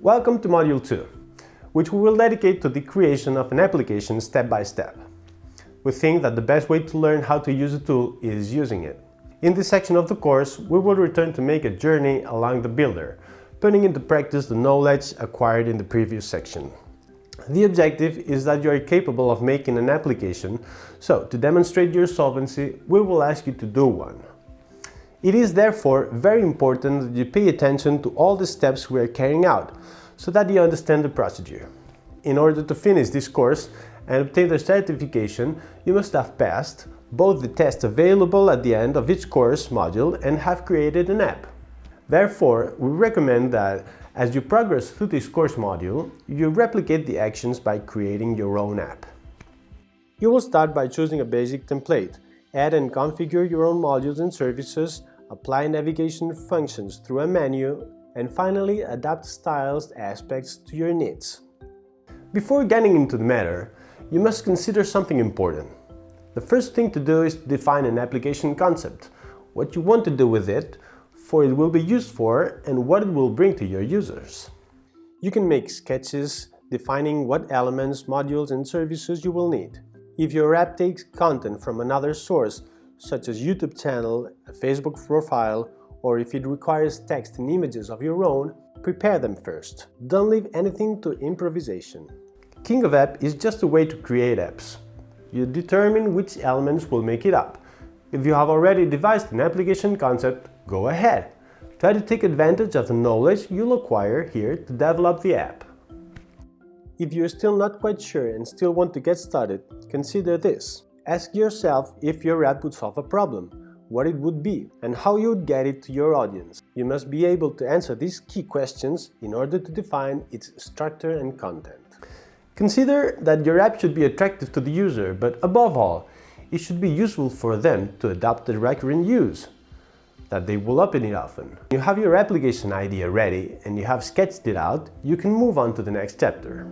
Welcome to Module 2, which we will dedicate to the creation of an application step by step. We think that the best way to learn how to use a tool is using it. In this section of the course, we will return to make a journey along the builder, putting into practice the knowledge acquired in the previous section. The objective is that you are capable of making an application, so to demonstrate your solvency, we will ask you to do one. It is therefore very important that you pay attention to all the steps we are carrying out, so that you understand the procedure. In order to finish this course and obtain the certification, you must have passed both the tests available at the end of each course module and have created an app. Therefore, we recommend that as you progress through this course module, you replicate the actions by creating your own app. You will start by choosing a basic template, add and configure your own modules and services, apply navigation functions through a menu, and finally adapt styles aspects to your needs. Before getting into the matter, you must consider something important. The first thing to do is to define an application concept, what you want to do with it, for it will be used for, and what it will bring to your users. You can make sketches defining what elements, modules, and services you will need. If your app takes content from another source, such as YouTube channel, a Facebook profile, or if it requires text and images of your own, prepare them first. Don't leave anything to improvisation. King of App is just a way to create apps. You determine which elements will make it up. If you have already devised an application concept, go ahead. Try to take advantage of the knowledge you'll acquire here to develop the app. If you're still not quite sure and still want to get started, consider this. Ask yourself if your app would solve a problem, what it would be, and how you would get it to your audience. You must be able to answer these key questions in order to define its structure and content. Consider that your app should be attractive to the user, but above all, it should be useful for them to adopt the recurrent use, that they will open it often. When you have your application idea ready and you have sketched it out, you can move on to the next chapter.